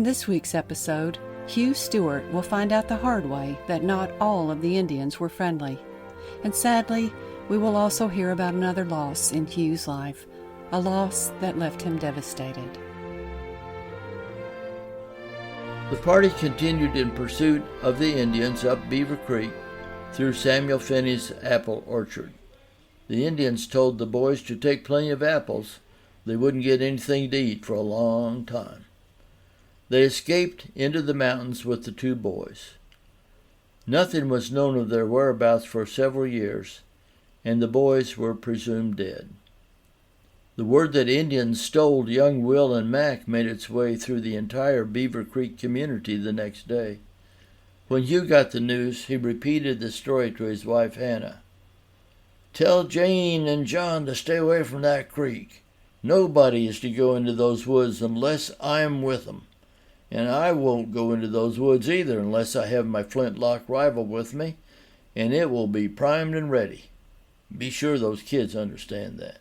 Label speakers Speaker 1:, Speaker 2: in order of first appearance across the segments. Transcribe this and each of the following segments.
Speaker 1: In this week's episode, Hugh Stewart will find out the hard way that not all of the Indians were friendly. And sadly, we will also hear about another loss in Hugh's life, a loss that left him devastated.
Speaker 2: The party continued in pursuit of the Indians up Beaver Creek through Samuel Finney's apple orchard. The Indians told the boys to take plenty of apples. They wouldn't get anything to eat for a long time. They escaped into the mountains with the two boys. Nothing was known of their whereabouts for several years, and the boys were presumed dead. The word that Indians stole young Will and Mac made its way through the entire Beaver Creek community the next day. When Hugh got the news, he repeated the story to his wife Hannah. "Tell Jane and John to stay away from that creek. Nobody is to go into those woods unless I am with them. And I won't go into those woods either unless I have my flintlock rifle with me, and it will be primed and ready. Be sure those kids understand that."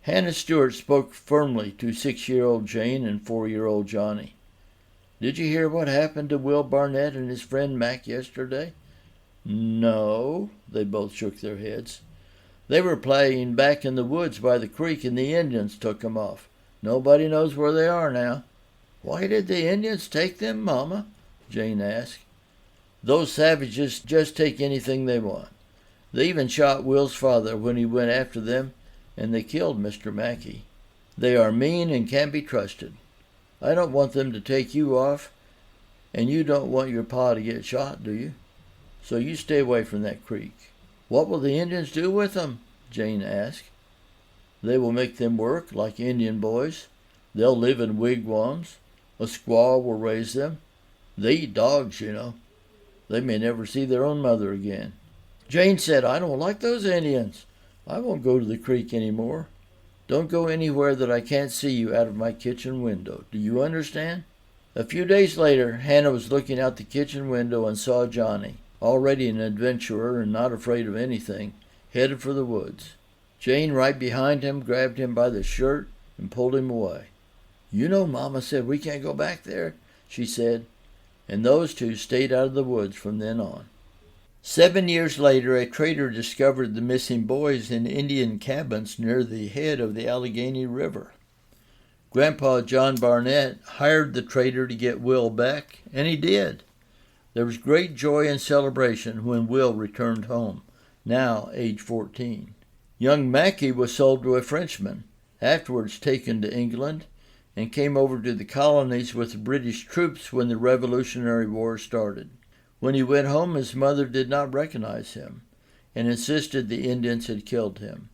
Speaker 2: Hannah Stewart spoke firmly to 6-year-old Jane and 4-year-old Johnny. "Did you hear what happened to Will Barnett and his friend Mac yesterday?" "No," they both shook their heads. "They were playing back in the woods by the creek and the Indians took them off. Nobody knows where they are now." "Why did the Indians take them, Mama?" Jane asked. "Those savages just take anything they want. They even shot Will's father when he went after them, and they killed Mr. Mackey. They are mean and can't be trusted. I don't want them to take you off, and you don't want your pa to get shot, do you? So you stay away from that creek." "What will the Indians do with them?" Jane asked. "They will make them work like Indian boys. They'll live in wigwams. A squaw will raise them. They eat dogs, you know. They may never see their own mother again." Jane said, "I don't like those Indians. I won't go to the creek any more. Don't go anywhere that I can't see you out of my kitchen window. Do you understand?" A few days later, Hannah was looking out the kitchen window and saw Johnny, already an adventurer and not afraid of anything, headed for the woods. Jane, right behind him, grabbed him by the shirt and pulled him away. "You know Mama said we can't go back there," she said, and those two stayed out of the woods from then on. 7 years later, a trader discovered the missing boys in Indian cabins near the head of the Allegheny River. Grandpa John Barnett hired the trader to get Will back, and he did. There was great joy and celebration when Will returned home, now age 14. Young Mackey was sold to a Frenchman, afterwards taken to England, and came over to the colonies with the British troops when the Revolutionary War started. When he went home, his mother did not recognize him and insisted the Indians had killed him.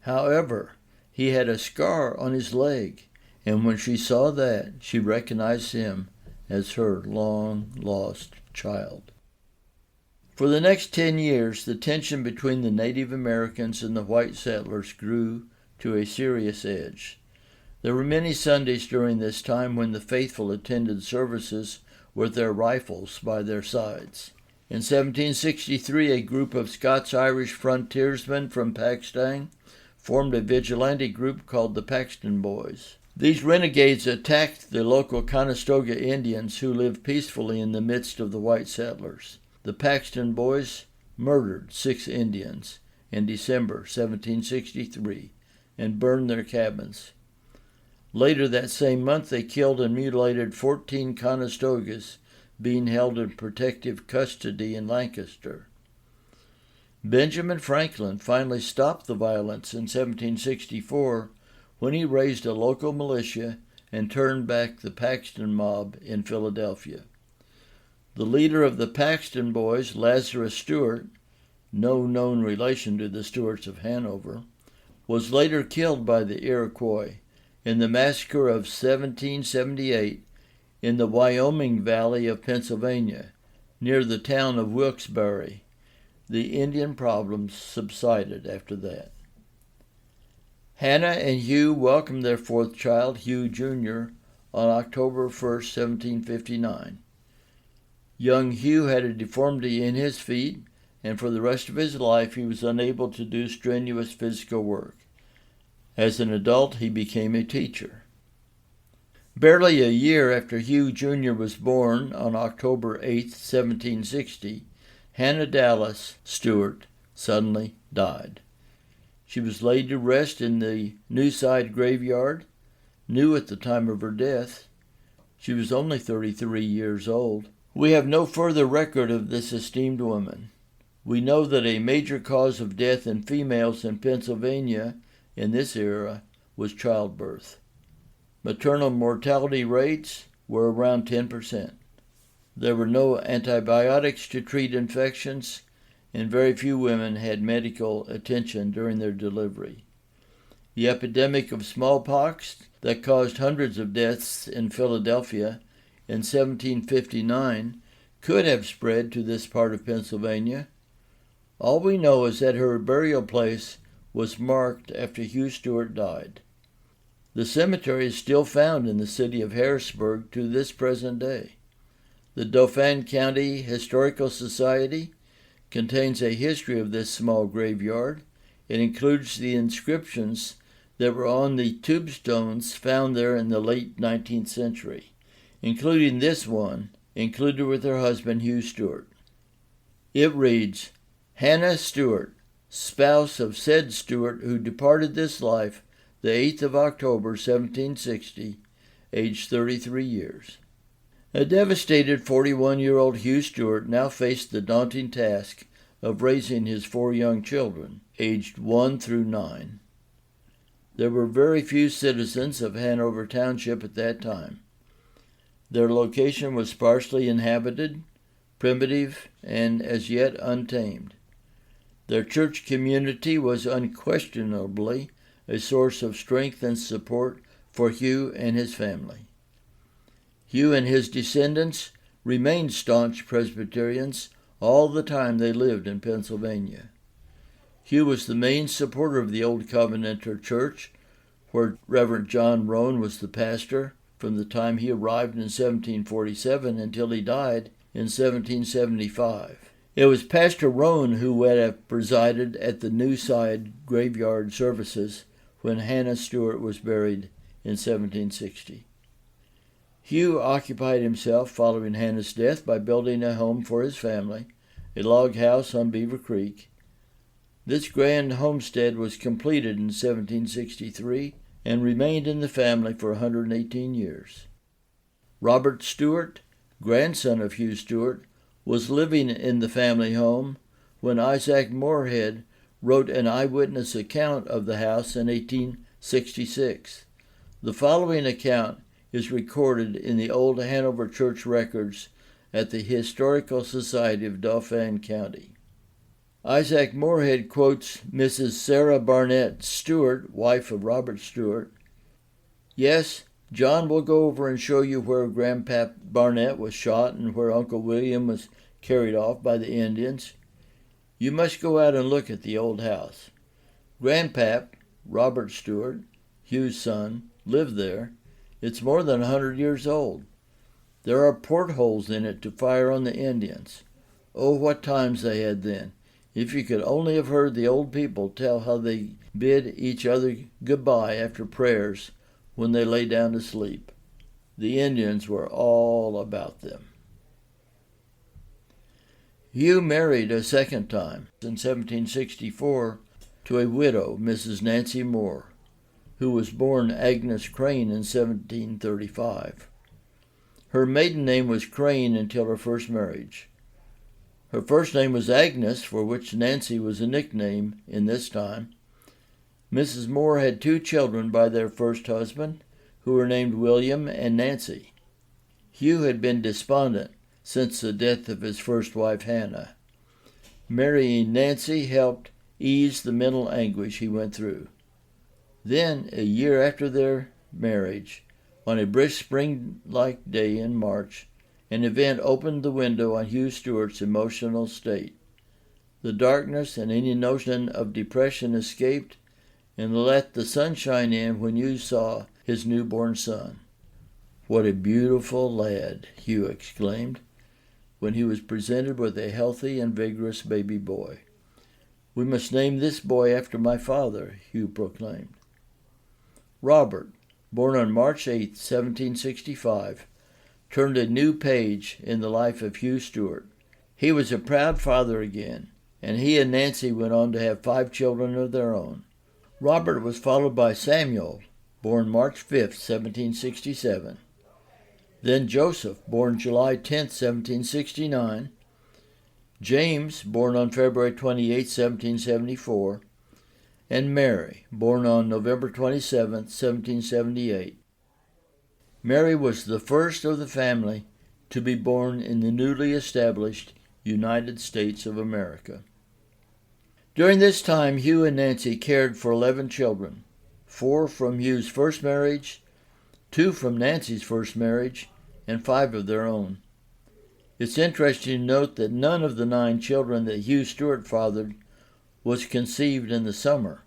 Speaker 2: However, he had a scar on his leg, and when she saw that, she recognized him as her long-lost child. For the next 10 years, the tension between the Native Americans and the white settlers grew to a serious edge. There were many Sundays during this time when the faithful attended services with their rifles by their sides. In 1763, a group of Scots-Irish frontiersmen from Pakistan formed a vigilante group called the Paxton Boys. These renegades attacked the local Conestoga Indians who lived peacefully in the midst of the white settlers. The Paxton Boys murdered 6 Indians in December 1763 and burned their cabins. Later that same month, they killed and mutilated 14 Conestogas being held in protective custody in Lancaster. Benjamin Franklin finally stopped the violence in 1764 when he raised a local militia and turned back the Paxton mob in Philadelphia. The leader of the Paxton Boys, Lazarus Stewart, no known relation to the Stuarts of Hanover, was later killed by the Iroquois in the massacre of 1778 in the Wyoming Valley of Pennsylvania, near the town of Wilkes-Barre. The Indian problems subsided after that. Hannah and Hugh welcomed their 4th child, Hugh Jr., on October 1st, 1759. Young Hugh had a deformity in his feet, and for the rest of his life he was unable to do strenuous physical work. As an adult, he became a teacher. Barely a year after Hugh Jr. was born on October 8, 1760, Hannah Dallas Stewart suddenly died. She was laid to rest in the Newside graveyard, new at the time of her death. She was only 33 years old. We have no further record of this esteemed woman. We know that a major cause of death in females in Pennsylvania in this era was childbirth. Maternal mortality rates were around 10%. There were no antibiotics to treat infections, and very few women had medical attention during their delivery. The epidemic of smallpox that caused hundreds of deaths in Philadelphia in 1759 could have spread to this part of Pennsylvania. All we know is that her burial place was marked after Hugh Stewart died. The cemetery is still found in the city of Harrisburg to this present day. The Dauphin County Historical Society contains a history of this small graveyard. It includes the inscriptions that were on the tombstones found there in the late 19th century, including this one, included with her husband Hugh Stewart. It reads, Hannah Stewart, spouse of said Stewart, who departed this life the 8th of October, 1760, aged 33 years. A devastated 41-year-old Hugh Stewart now faced the daunting task of raising his 4 young children, aged 1 through 9. There were very few citizens of Hanover Township at that time. Their location was sparsely inhabited, primitive, and as yet untamed. Their church community was unquestionably a source of strength and support for Hugh and his family. Hugh and his descendants remained staunch Presbyterians all the time they lived in Pennsylvania. Hugh was the main supporter of the Old Covenanter Church, where Reverend John Roan was the pastor from the time he arrived in 1747 until he died in 1775. It was Pastor Roan who would have presided at the Newside graveyard services when Hannah Stewart was buried in 1760. Hugh occupied himself following Hannah's death by building a home for his family, a log house on Beaver Creek. This grand homestead was completed in 1763 and remained in the family for 118 years. Robert Stewart, grandson of Hugh Stewart, was living in the family home when Isaac Moorhead wrote an eyewitness account of the house in 1866. The following account is recorded in the old Hanover Church records at the Historical Society of Dauphin County. Isaac Moorhead quotes Mrs. Sarah Barnett Stewart, wife of Robert Stewart. Yes, John will go over and show you where Grandpap Barnett was shot and where Uncle William was carried off by the Indians. You must go out and look at the old house. Grandpap, Robert Stewart, Hugh's son, lived there. It's more than 100 years old. There are portholes in it to fire on the Indians. Oh, what times they had then. If you could only have heard the old people tell how they bid each other goodbye after prayers when they lay down to sleep. The Indians were all about them. Hugh married a second time in 1764 to a widow, Mrs. Nancy Moore, who was born Agnes Crane in 1735. Her maiden name was Crane until her first marriage. Her first name was Agnes, for which Nancy was a nickname in this time. Mrs. Moore had 2 children by their first husband, who were named William and Nancy. Hugh had been despondent since the death of his first wife, Hannah. Marrying Nancy helped ease the mental anguish he went through. Then, a year after their marriage, on a brisk spring-like day in March, an event opened the window on Hugh Stewart's emotional state. The darkness and any notion of depression escaped, and let the sunshine in when Hugh saw his newborn son. "What a beautiful lad," Hugh exclaimed, when he was presented with a healthy and vigorous baby boy. "We must name this boy after my father," Hugh proclaimed. Robert, born on March 8, 1765, turned a new page in the life of Hugh Stewart. He was a proud father again, and he and Nancy went on to have 5 children of their own. Robert was followed by Samuel, born March 5, 1767. Then Joseph, born July 10, 1769. James, born on February 28, 1774. And Mary, born on November 27, 1778. Mary was the first of the family to be born in the newly established United States of America. During this time, Hugh and Nancy cared for 11 children, 4 from Hugh's first marriage, 2 from Nancy's first marriage, and 5 of their own. It's interesting to note that none of the 9 children that Hugh Stewart fathered was conceived in the summer,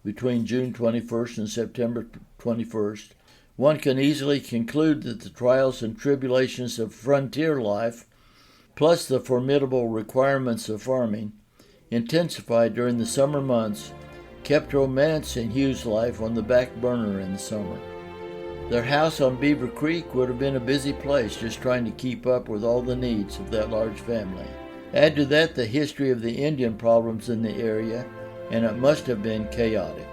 Speaker 2: between June 21st and September 21st. One can easily conclude that the trials and tribulations of frontier life, plus the formidable requirements of farming, intensified during the summer months, kept romance in Hugh's life on the back burner in the summer. Their house on Beaver Creek would have been a busy place just trying to keep up with all the needs of that large family. Add to that the history of the Indian problems in the area, and it must have been chaotic.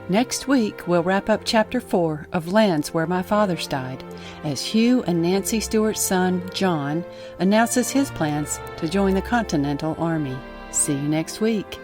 Speaker 1: Next week, we'll wrap up Chapter 4 of Lands Where My Fathers Died, as Hugh and Nancy Stewart's son, John, announces his plans to join the Continental Army. See you next week.